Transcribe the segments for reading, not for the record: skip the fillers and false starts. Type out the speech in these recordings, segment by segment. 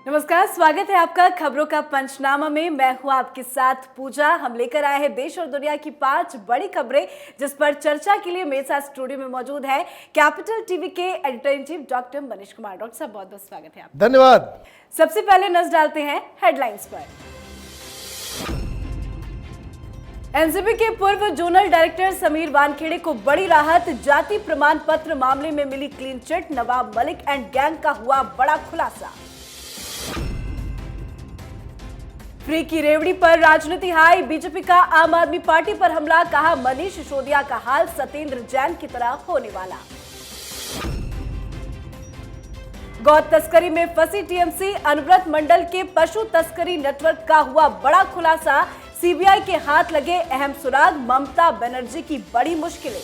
नमस्कार, स्वागत है आपका खबरों का पंचनामा में। मैं हूं आपके साथ पूजा। हम लेकर आए हैं देश और दुनिया की 5 बड़ी खबरें जिस पर चर्चा के लिए मेरे साथ स्टूडियो में मौजूद है कैपिटल टीवी के editor in chief doctor Manish Kumar. Doctor साहब, बहुत बहुत स्वागत है आपका। धन्यवाद। सबसे पहले नजर डालते हैं हेडलाइंस पर। एनसीबी के पूर्व जोनल डायरेक्टर समीर वानखेड़े को बड़ी राहत। जाति प्रमाण पत्र मामले में मिली clean chit. Nawab Malik and gang का हुआ बड़ा खुलासा। फ्री की रेवड़ी पर राजनीति हाई। बीजेपी का आम आदमी पार्टी पर हमला। कहा मनीष सिसोदिया का हाल सत्येंद्र जैन की तरह होने वाला। गौ तस्करी में फंसी टीएमसी। अनुव्रत मंडल के पशु तस्करी नेटवर्क का हुआ बड़ा खुलासा। सीबीआई के हाथ लगे अहम सुराग। ममता बनर्जी की बड़ी मुश्किलें।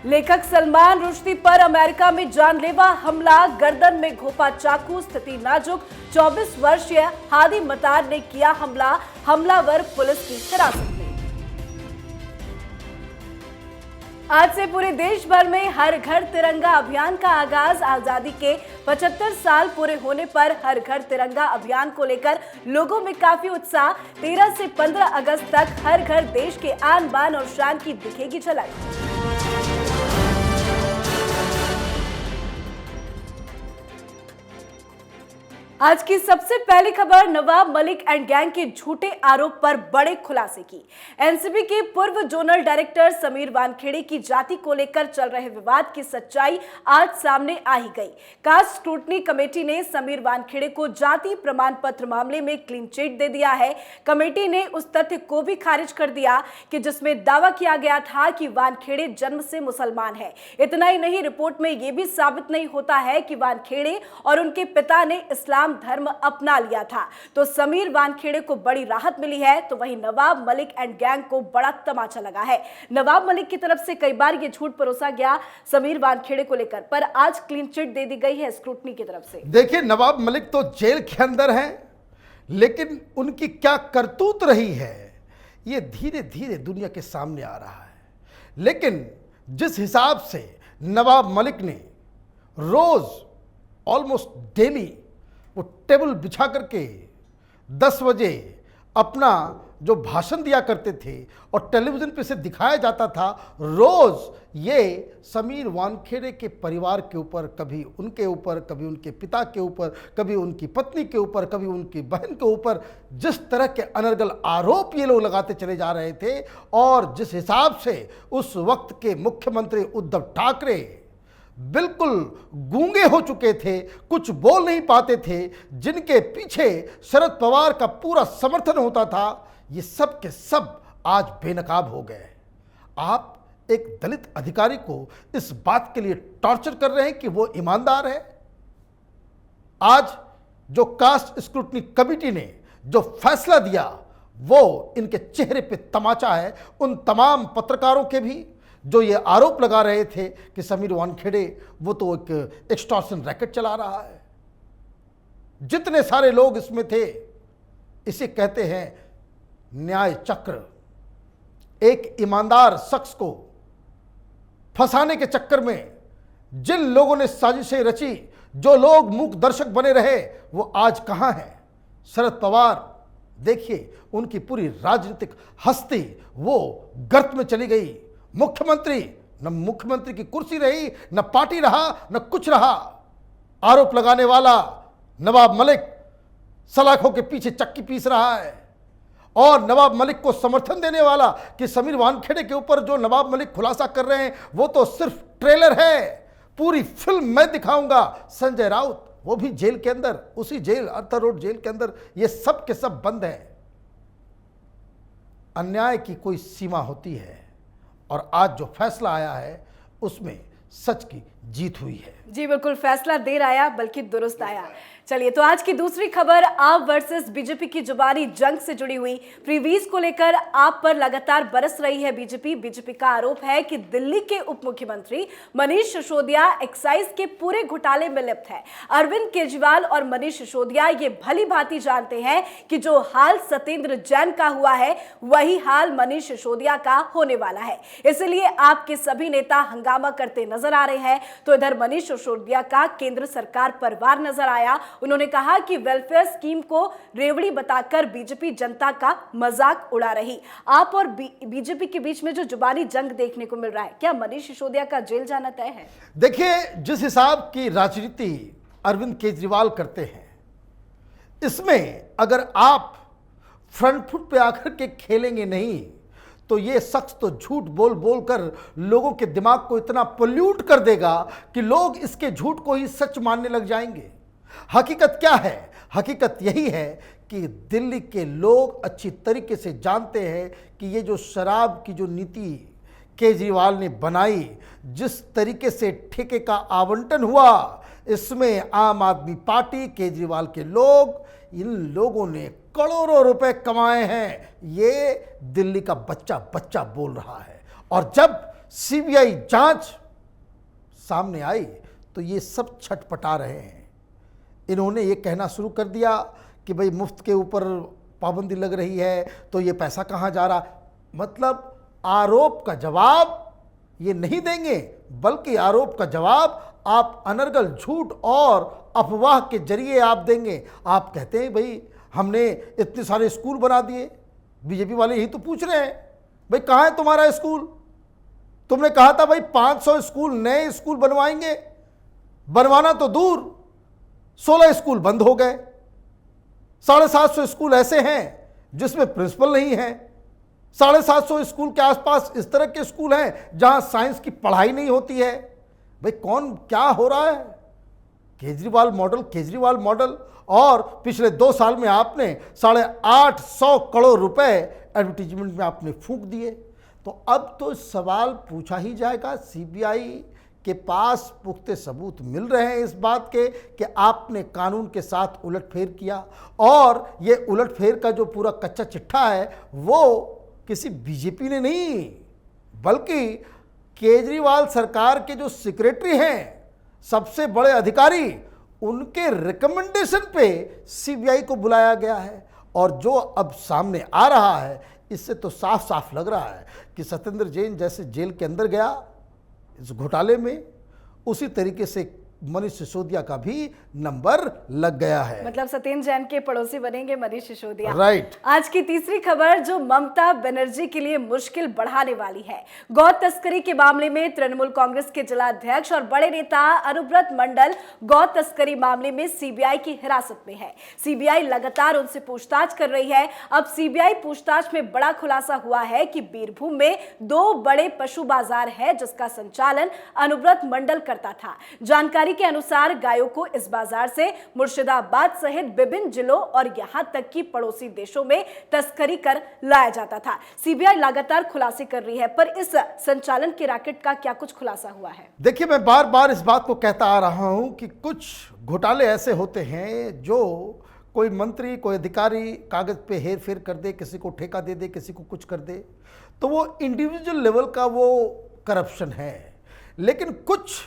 लेखक सलमान रुश्दी पर अमेरिका में जानलेवा हमला। गर्दन में घोंपा चाकू। स्थिति नाजुक। 24 वर्षीय हादी मतार ने किया हमला। हमलावर पुलिस की हिरासत में। आज से पूरे देश भर में हर घर तिरंगा अभियान का आगाज। आजादी के 75 साल पूरे होने पर हर घर तिरंगा अभियान को लेकर लोगों में काफी उत्साह। 13 से 15 अगस्त तक हर घर देश के आन बान और शान की दिखेगी झलक। आज की सबसे पहली खबर नवाब मलिक एंड गैंग के झूठे आरोप पर बड़े खुलासे की। एनसीबी के पूर्व जोनल डायरेक्टर समीर वानखेड़े की जाति को लेकर चल रहे विवाद की सच्चाई आज सामने आ ही गई। कास्ट स्क्रूटनी कमेटी ने समीर वानखेड़े को जाति प्रमाण पत्र मामले में क्लीन चिट दे दिया है। कमेटी ने उस तथ्य को भी खारिज कर दिया कि जिसमें दावा किया गया था कि वानखेड़े जन्म से मुसलमान है। इतना ही नहीं, रिपोर्ट में यह भी साबित नहीं होता है कि वानखेड़े और उनके पिता ने इस्लाम धर्म अपना लिया था। तो समीर वानखेड़े को बड़ी राहत मिली है, तो वहीं नवाब मलिक एंड गैंग को बड़ा तमाचा लगा है। नवाब मलिक की तरफ से कई बार ये झूठ परोसा गया समीर वानखेड़े को लेकर, पर आज क्लीन चिट दे दी गई है स्क्रूटनी की तरफ से। देखिए, नवाब मलिक तो जेल के अंदर हैं, लेकिन उनकी क्या करतूत रही है ये धीरे धीरे दुनिया के सामने आ रहा है। लेकिन जिस हिसाब से नवाब मलिक ने रोज ऑलमोस्ट डेली वो टेबल बिछा करके 10 बजे अपना जो भाषण दिया करते थे और टेलीविज़न पे से दिखाया जाता था, रोज़ ये समीर वानखेड़े के परिवार के ऊपर, कभी उनके ऊपर, कभी उनके पिता के ऊपर, कभी उनकी पत्नी के ऊपर, कभी उनकी बहन के ऊपर, जिस तरह के अनर्गल आरोप ये लोग लगाते चले जा रहे थे। और जिस हिसाब से उस वक्त के मुख्यमंत्री उद्धव ठाकरे बिल्कुल गूंगे हो चुके थे, कुछ बोल नहीं पाते थे, जिनके पीछे शरद पवार का पूरा समर्थन होता था, ये सब के सब आज बेनकाब हो गए। आप एक दलित अधिकारी को इस बात के लिए टॉर्चर कर रहे हैं कि वो ईमानदार है। आज जो कास्ट स्क्रूटनी कमेटी ने जो फैसला दिया वो इनके चेहरे पे तमाचा है। उन तमाम पत्रकारों के भी जो ये आरोप लगा रहे थे कि समीर वानखेड़े वो तो एक एक्सटॉर्शन रैकेट चला रहा है। जितने सारे लोग इसमें थे, इसे कहते हैं न्याय चक्र। एक ईमानदार शख्स को फंसाने के चक्कर में जिन लोगों ने साजिशें रची, जो लोग मूक दर्शक बने रहे, वो आज कहां हैं? शरद पवार, देखिए उनकी पूरी राजनीतिक हस्ती वो गर्त में चली गई। मुख्यमंत्री, न मुख्यमंत्री की कुर्सी रही, न पार्टी रहा, न कुछ रहा। आरोप लगाने वाला नवाब मलिक सलाखों के पीछे चक्की पीस रहा है, और नवाब मलिक को समर्थन देने वाला कि समीर वानखेड़े के ऊपर जो नवाब मलिक खुलासा कर रहे हैं वो तो सिर्फ ट्रेलर है, पूरी फिल्म मैं दिखाऊंगा। संजय राउत वो भी जेल के अंदर, उसी जेल अर्थर रोड जेल के अंदर। ये सब के सब बंद है। अन्याय की कोई सीमा होती है, और आज जो फैसला आया है उसमें सच की जीत हुई है। जी बिल्कुल, फैसला देर आया बल्कि दुरुस्त आया। चलिए तो आज की दूसरी खबर आप वर्सेस बीजेपी की जुबानी जंग से जुड़ी हुई। प्रीवीज को लेकर आप पर लगातार बरस रही है बीजेपी का आरोप है कि दिल्ली के उप मुख्यमंत्री मनीष सिसोदिया एक्साइज के पूरे घोटाले में लिप्त है। अरविंद केजरीवाल और मनीष सिसोदिया ये भली भांति जानते हैं कि जो हाल सत्येंद्र जैन का हुआ है वही हाल मनीष सिसोदिया का होने वाला है। इसलिए आपके सभी नेता हंगामा करते नजर आ रहे हैं। तो इधर मनीष सिसोदिया का केंद्र सरकार पर वार नजर आया। उन्होंने कहा कि वेलफेयर स्कीम को रेवड़ी बताकर बीजेपी जनता का मजाक उड़ा रही। आप और बीजेपी के बीच में जो जुबानी जंग देखने को मिल रहा है, क्या मनीष सिसोदिया का जेल जाना तय है? देखिए, जिस हिसाब की राजनीति अरविंद केजरीवाल करते हैं, इसमें अगर आप फ्रंट फुट पे आकर के खेलेंगे नहीं तो ये शख्स तो झूठ बोल बोल कर लोगों के दिमाग को इतना पोल्यूट कर देगा कि लोग इसके झूठ को ही सच मानने लग जाएंगे। हकीकत क्या है? हकीकत यही है कि दिल्ली के लोग अच्छी तरीके से जानते हैं कि ये जो शराब की जो नीति केजरीवाल ने बनाई, जिस तरीके से ठेके का आवंटन हुआ, इसमें आम आदमी पार्टी, केजरीवाल के लोग, इन लोगों ने करोड़ों रुपए कमाए हैं। ये दिल्ली का बच्चा बच्चा बोल रहा है। और जब सीबीआई जांच सामने आई तो ये सब छटपटा रहे हैं। इन्होंने ये कहना शुरू कर दिया कि भाई मुफ्त के ऊपर पाबंदी लग रही है तो ये पैसा कहाँ जा रहा। मतलब आरोप का जवाब ये नहीं देंगे, बल्कि आरोप का जवाब आप अनर्गल झूठ और अफवाह के जरिए आप देंगे। आप कहते हैं भाई हमने इतने सारे स्कूल बना दिए। बीजेपी वाले यही तो पूछ रहे हैं, भाई कहाँ है तुम्हारा स्कूल? तुमने कहा था भाई 500 स्कूल नए स्कूल बनवाएंगे, बनवाना तो दूर 16 स्कूल बंद हो गए। 750 स्कूल ऐसे हैं जिसमें प्रिंसिपल नहीं है। 750 स्कूल के आसपास इस तरह के स्कूल हैं जहां साइंस की पढ़ाई नहीं होती है। भाई कौन क्या हो रहा है? केजरीवाल मॉडल। और पिछले 2 साल में आपने 850 करोड़ रुपए एडवर्टीजमेंट में आपने फूंक दिए। तो अब तो सवाल पूछा ही जाएगा। सीबीआई के पास पुख्ते सबूत मिल रहे हैं इस बात के कि आपने कानून के साथ उलटफेर किया। और ये उलटफेर का जो पूरा कच्चा चिट्ठा है वो किसी बीजेपी ने नहीं, बल्कि केजरीवाल सरकार के जो सेक्रेटरी हैं, सबसे बड़े अधिकारी, उनके रिकमेंडेशन पे सीबीआई को बुलाया गया है। और जो अब सामने आ रहा है, इससे तो साफ साफ लग रहा है कि सत्येंद्र जैन जैसे जेल के अंदर गया इस घोटाले में, उसी तरीके से मनीष सिसोदिया का भी नंबर लग गया है। मतलब सत्येंद्र जैन के पड़ोसी बनेंगे मनीष सिसोदिया। राइट। आज की तीसरी खबर जो ममता बनर्जी के लिए मुश्किल बढ़ाने वाली है। गौ तस्करी के मामले में तृणमूल कांग्रेस के जिलाध्यक्ष और बड़े नेता अनुब्रत मंडल गौ तस्करी मामले में सीबीआई की हिरासत में है। सीबीआई लगातार उनसे पूछताछ कर रही है। अब सीबीआई पूछताछ में बड़ा खुलासा हुआ है कि बीरभूम में 2 बड़े पशु बाजार है जिसका संचालन अनुब्रत मंडल करता था। जानकारी के अनुसार गायों को इस बाजार से मुर्शिदाबाद सहित विभिन्न जिलों और यहां तक कि पड़ोसी देशों में तस्करी कर लाया जाता था। सीबीआई लगातार खुलासे कर रही है, पर इस संचालन के रैकेट का क्या कुछ खुलासा हुआ है? देखिए, मैं बार बार इस बात को कहता आ रहा हूं कि कुछ घोटाले ऐसे होते हैं जो कोई मंत्री, कोई अधिकारी कागज पे हेर फेर कर दे, किसी को ठेका दे दे, किसी को कुछ कर दे, तो वो इंडिविजुअल लेवल का वो करप्शन है। लेकिन कुछ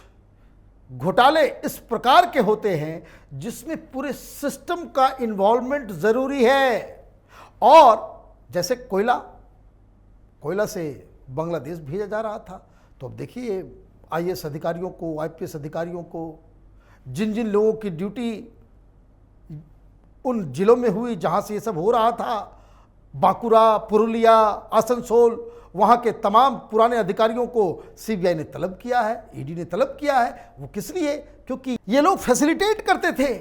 घोटाले इस प्रकार के होते हैं जिसमें पूरे सिस्टम का इन्वॉल्वमेंट जरूरी है। और जैसे कोयला से बांग्लादेश भेजा जा रहा था, तो अब देखिए आईएएस अधिकारियों को, आईपीएस अधिकारियों को, जिन जिन लोगों की ड्यूटी उन जिलों में हुई जहां से ये सब हो रहा था, बांकुरा, पुरुलिया, आसनसोल, वहाँ के तमाम पुराने अधिकारियों को सीबीआई ने तलब किया है, ईडी ने तलब किया है। वो किस लिए? क्योंकि ये लोग फैसिलिटेट करते थे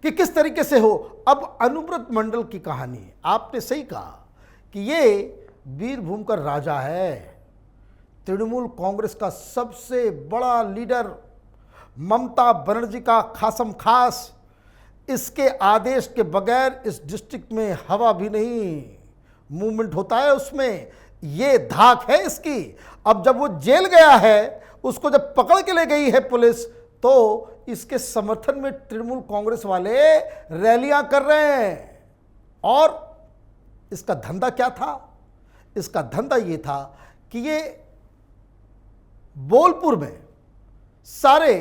कि किस तरीके से हो। अब अनुब्रत मंडल की कहानी, आपने सही कहा कि ये बीरभूम का राजा है, तृणमूल कांग्रेस का सबसे बड़ा लीडर, ममता बनर्जी का खासम खास। इसके आदेश के बगैर इस डिस्ट्रिक्ट में हवा भी नहीं मूवमेंट होता है, उसमें ये धाक है इसकी। अब जब वो जेल गया है, उसको जब पकड़ के ले गई है पुलिस, तो इसके समर्थन में तृणमूल कांग्रेस वाले रैलियां कर रहे हैं। और इसका धंधा क्या था? इसका धंधा ये था कि ये बोलपुर में सारे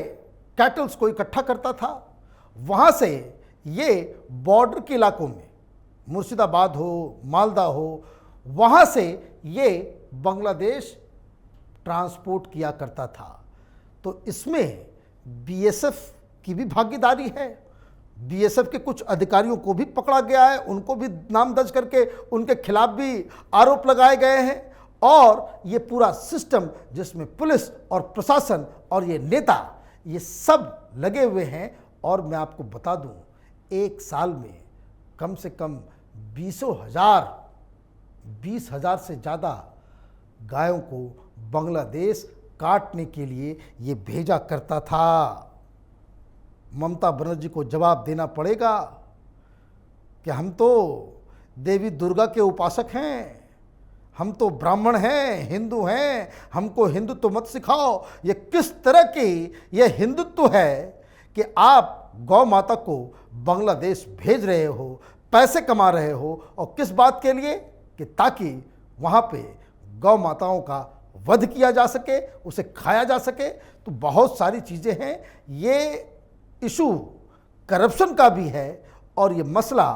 कैटल्स को इकट्ठा करता था, वहां से ये बॉर्डर के इलाकों में मुर्शिदाबाद हो, मालदा हो, वहां से ये बांग्लादेश ट्रांसपोर्ट किया करता था। तो इसमें बीएसएफ की भी भागीदारी है। बीएसएफ के कुछ अधिकारियों को भी पकड़ा गया है, उनको भी नाम दर्ज करके उनके खिलाफ भी आरोप लगाए गए हैं। और ये पूरा सिस्टम जिसमें पुलिस और प्रशासन और ये नेता ये सब लगे हुए हैं। और मैं आपको बता दूं, एक साल में कम से कम 20,000 से ज़्यादा गायों को बांग्लादेश काटने के लिए ये भेजा करता था। ममता बनर्जी को जवाब देना पड़ेगा कि हम तो देवी दुर्गा के उपासक हैं, हम तो ब्राह्मण हैं, हिंदू हैं, हमको हिंदुत्व मत सिखाओ। ये किस तरह की ये हिंदुत्व है कि आप गौ माता को बांग्लादेश भेज रहे हो, पैसे कमा रहे हो, और किस बात के लिए? कि ताकि वहाँ पे गौ माताओं का वध किया जा सके, उसे खाया जा सके। तो बहुत सारी चीज़ें हैं। ये इशू करप्शन का भी है और ये मसला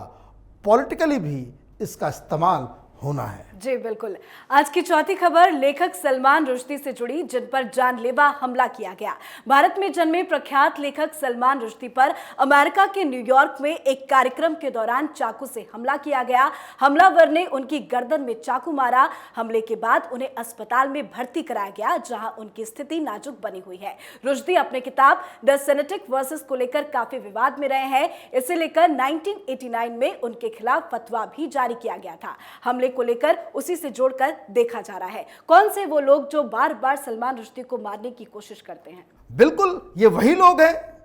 पॉलिटिकली भी इसका इस्तेमाल होना है। जी बिल्कुल। आज की चौथी खबर लेखक सलमान रुश्दी से जुड़ी, जिन पर जानलेवा हमला किया गया। भारत में जन्मे प्रख्यात लेखक सलमान रुश्दी पर अमेरिका के न्यूयॉर्क में एक कार्यक्रम के दौरान चाकू से हमला किया गया। हमलावर ने उनकी गर्दन में चाकू मारा। हमले के बाद उन्हें अस्पताल में भर्ती कराया गया, जहां उनकी स्थिति नाजुक बनी हुई है। रुश्दी अपने किताब द सेनेटिक वर्सेस को लेकर काफी विवाद में रहे हैं। इसे लेकर 1989 में उनके खिलाफ फतवा भी जारी किया गया था। हमले को लेकर उसी से जोड़कर देखा जा रहा है कौन से वो लोग जो बार बार सलमान रुश्दी को मारने की कोशिश करते हैं। बिल्कुल ये वही लोग हैं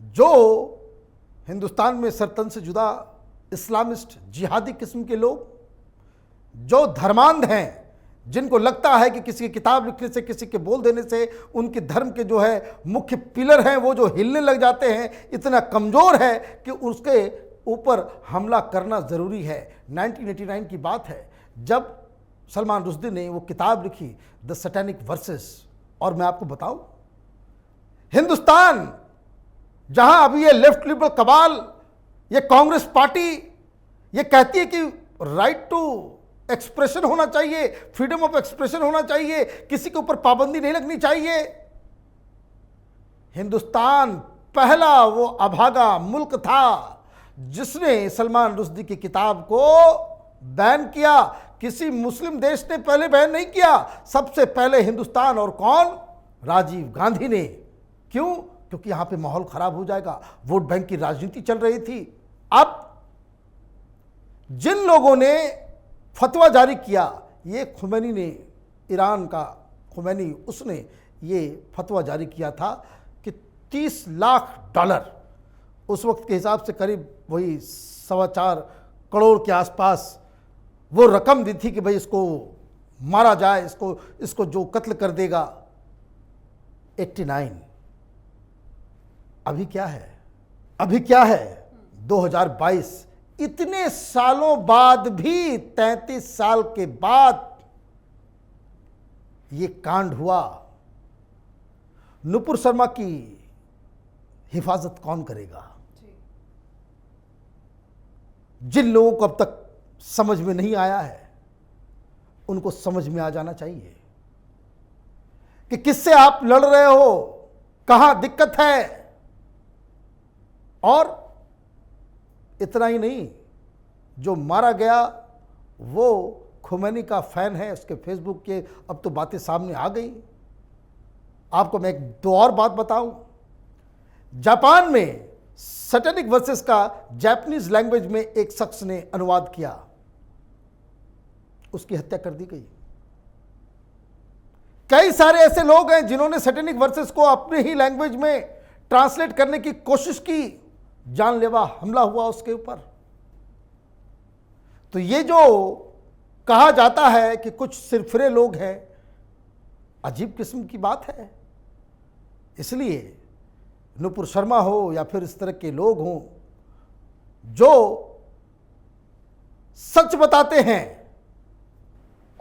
जो हिंदुस्तान में सरतन से जुदा इस्लामिस्ट जिहादी किस्म के लोग, जो धर्मांध हैं, जिनको लगता है कि किसी की किताब लिखने से, किसी के बोल देने से उनके धर्म के जो है मुख्य पिलर हैं वो जो हिलने लग जाते हैं, इतना कमजोर है कि उसके ऊपर हमला करना ज़रूरी है। 1989 की बात है जब सलमान रुश्दी ने वो किताब लिखी द सैटेनिक वर्सेस। और मैं आपको बताऊं, हिंदुस्तान जहां अभी ये लेफ्ट लिबरल कबाल, ये कांग्रेस पार्टी ये कहती है कि राइट टू एक्सप्रेशन होना चाहिए, फ्रीडम ऑफ एक्सप्रेशन होना चाहिए, किसी के ऊपर पाबंदी नहीं लगनी चाहिए। हिंदुस्तान पहला वो अभागा मुल्क था जिसने सलमान रुश्दी की किताब को बैन किया। किसी मुस्लिम देश ने पहले बैन नहीं किया, सबसे पहले हिंदुस्तान। और कौन? राजीव गांधी ने। क्यों? क्योंकि यहां पे माहौल खराब हो जाएगा, वोट बैंक की राजनीति चल रही थी। अब जिन लोगों ने फतवा जारी किया, ये खुमैनी ने, ईरान का खुमैनी, उसने ये फतवा जारी किया था कि $30 लाख, उस वक्त के हिसाब से करीब वही 4.25 करोड़ के आसपास वो रकम दी थी कि भाई इसको मारा जाए, इसको जो कत्ल कर देगा। 89 अभी क्या है? अभी क्या है? 2022। इतने सालों बाद भी, 33 साल के बाद ये कांड हुआ। नुपुर शर्मा की हिफाजत कौन करेगा? जिन लोगों को अब तक समझ में नहीं आया है उनको समझ में आ जाना चाहिए कि किससे आप लड़ रहे हो, कहां दिक्कत है। और इतना ही नहीं, जो मारा गया वो खुमैनी का फैन है, उसके फेसबुक के अब तो बातें सामने आ गई। आपको मैं दो और बात बताऊं। जापान में सैटेनिक वर्सेस का जापानीज लैंग्वेज में एक शख्स ने अनुवाद किया, उसकी हत्या कर दी गई। कई सारे ऐसे लोग हैं जिन्होंने सैटेनिक वर्सेस को अपने ही लैंग्वेज में ट्रांसलेट करने की कोशिश की, जानलेवा हमला हुआ उसके ऊपर। तो ये जो कहा जाता है कि कुछ सिरफिरे लोग हैं, अजीब किस्म की बात है। इसलिए नुपुर शर्मा हो या फिर इस तरह के लोग हों जो सच बताते हैं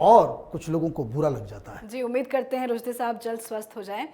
और कुछ लोगों को बुरा लग जाता है। जी, उम्मीद करते हैं रुश्दी साहब जल्द स्वस्थ हो जाएं।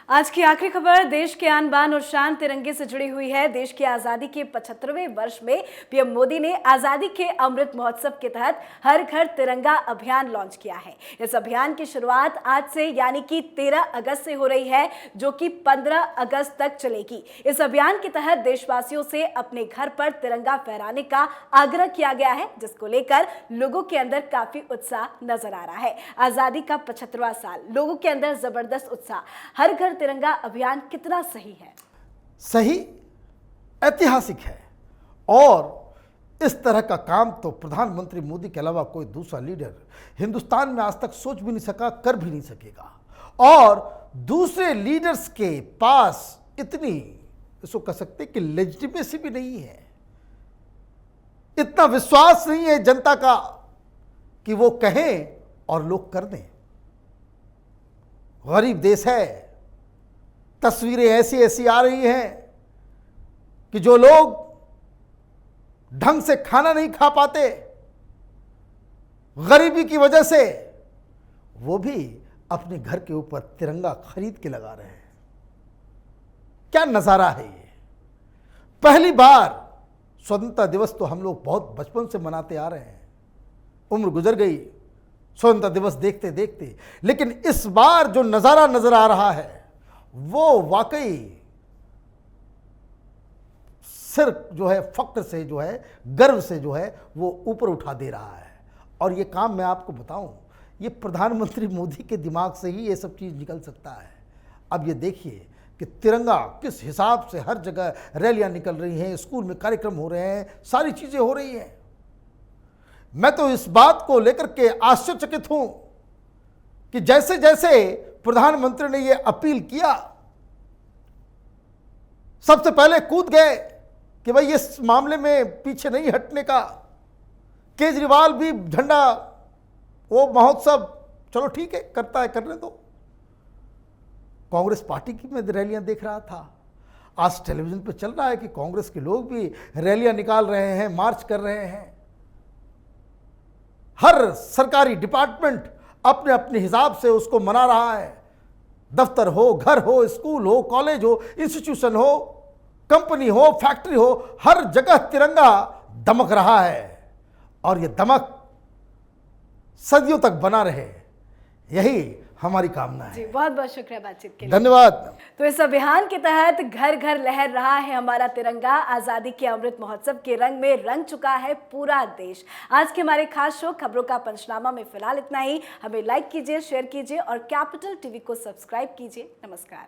आज की आखिरी खबर देश के आन बान और शान तिरंगे से जुड़ी हुई है। देश की आजादी के 75वें वर्ष में पीएम मोदी ने आजादी के अमृत महोत्सव के तहत हर घर तिरंगा अभियान लॉन्च किया है। इस अभियान की शुरुआत आज से यानी कि 13 अगस्त से हो रही है, जो कि 15 अगस्त तक चलेगी। इस अभियान के तहत देशवासियों से अपने घर पर तिरंगा फहराने का आग्रह किया गया है, जिसको लेकर लोगों के अंदर काफी उत्साह नजर आ रहा है। आजादी का 75वां साल, लोगों के अंदर जबरदस्त उत्साह। हर घर तिरंगा अभियान कितना सही है? सही, ऐतिहासिक है और इस तरह का काम तो प्रधानमंत्री मोदी के अलावा कोई दूसरा लीडर हिंदुस्तान में आज तक सोच भी नहीं सका, कर भी नहीं सकेगा। और दूसरे लीडर्स के पास इतनी, इसको कह सकते हैं कि लेजिटिमेसी भी नहीं है, इतना विश्वास नहीं है जनता का कि वो कहें और लोग कर दें। गरीब देश है, तस्वीरें ऐसी ऐसी आ रही हैं कि जो लोग ढंग से खाना नहीं खा पाते गरीबी की वजह से, वो भी अपने घर के ऊपर तिरंगा खरीद के लगा रहे हैं। क्या नजारा है ये! पहली बार स्वतंत्रता दिवस तो हम लोग बहुत बचपन से मनाते आ रहे हैं, उम्र गुजर गई स्वतंत्रता दिवस देखते देखते, लेकिन इस बार जो नजारा नजर आ रहा है वो वाकई सिर जो है फक्र से, जो है गर्व से, जो है वो ऊपर उठा दे रहा है। और ये काम मैं आपको बताऊं, ये प्रधानमंत्री मोदी के दिमाग से ही ये सब चीज़ निकल सकता है। अब ये देखिए कि तिरंगा किस हिसाब से हर जगह रैलियां निकल रही हैं, स्कूल में कार्यक्रम हो रहे हैं, सारी चीज़ें हो रही हैं। मैं तो इस बात को लेकर के आश्चर्यचकित हूं कि जैसे जैसे प्रधानमंत्री ने यह अपील किया, सबसे पहले कूद गए कि भाई इस मामले में पीछे नहीं हटने का। केजरीवाल भी झंडा, वो महोत्सव चलो ठीक है करता है, करने दो। कांग्रेस पार्टी की मैं रैलियां देख रहा था, आज टेलीविजन पे चल रहा है कि कांग्रेस के लोग भी रैलियां निकाल रहे हैं, मार्च कर रहे हैं। हर सरकारी डिपार्टमेंट अपने अपने हिसाब से उसको मना रहा है। दफ्तर हो, घर हो, स्कूल हो, कॉलेज हो, इंस्टीट्यूशन हो, कंपनी हो, फैक्ट्री हो, हर जगह तिरंगा दमक रहा है। और ये दमक सदियों तक बना रहे, यही हमारी कामना है। जी, बहुत बहुत शुक्रिया बातचीत के लिए। धन्यवाद। तो इस अभियान के तहत घर घर लहर रहा है हमारा तिरंगा। आजादी के अमृत महोत्सव के रंग में रंग चुका है पूरा देश। आज के हमारे खास शो खबरों का पंचनामा में फिलहाल इतना ही। हमें लाइक कीजिए, शेयर कीजिए और कैपिटल टीवी को सब्सक्राइब कीजिए। नमस्कार।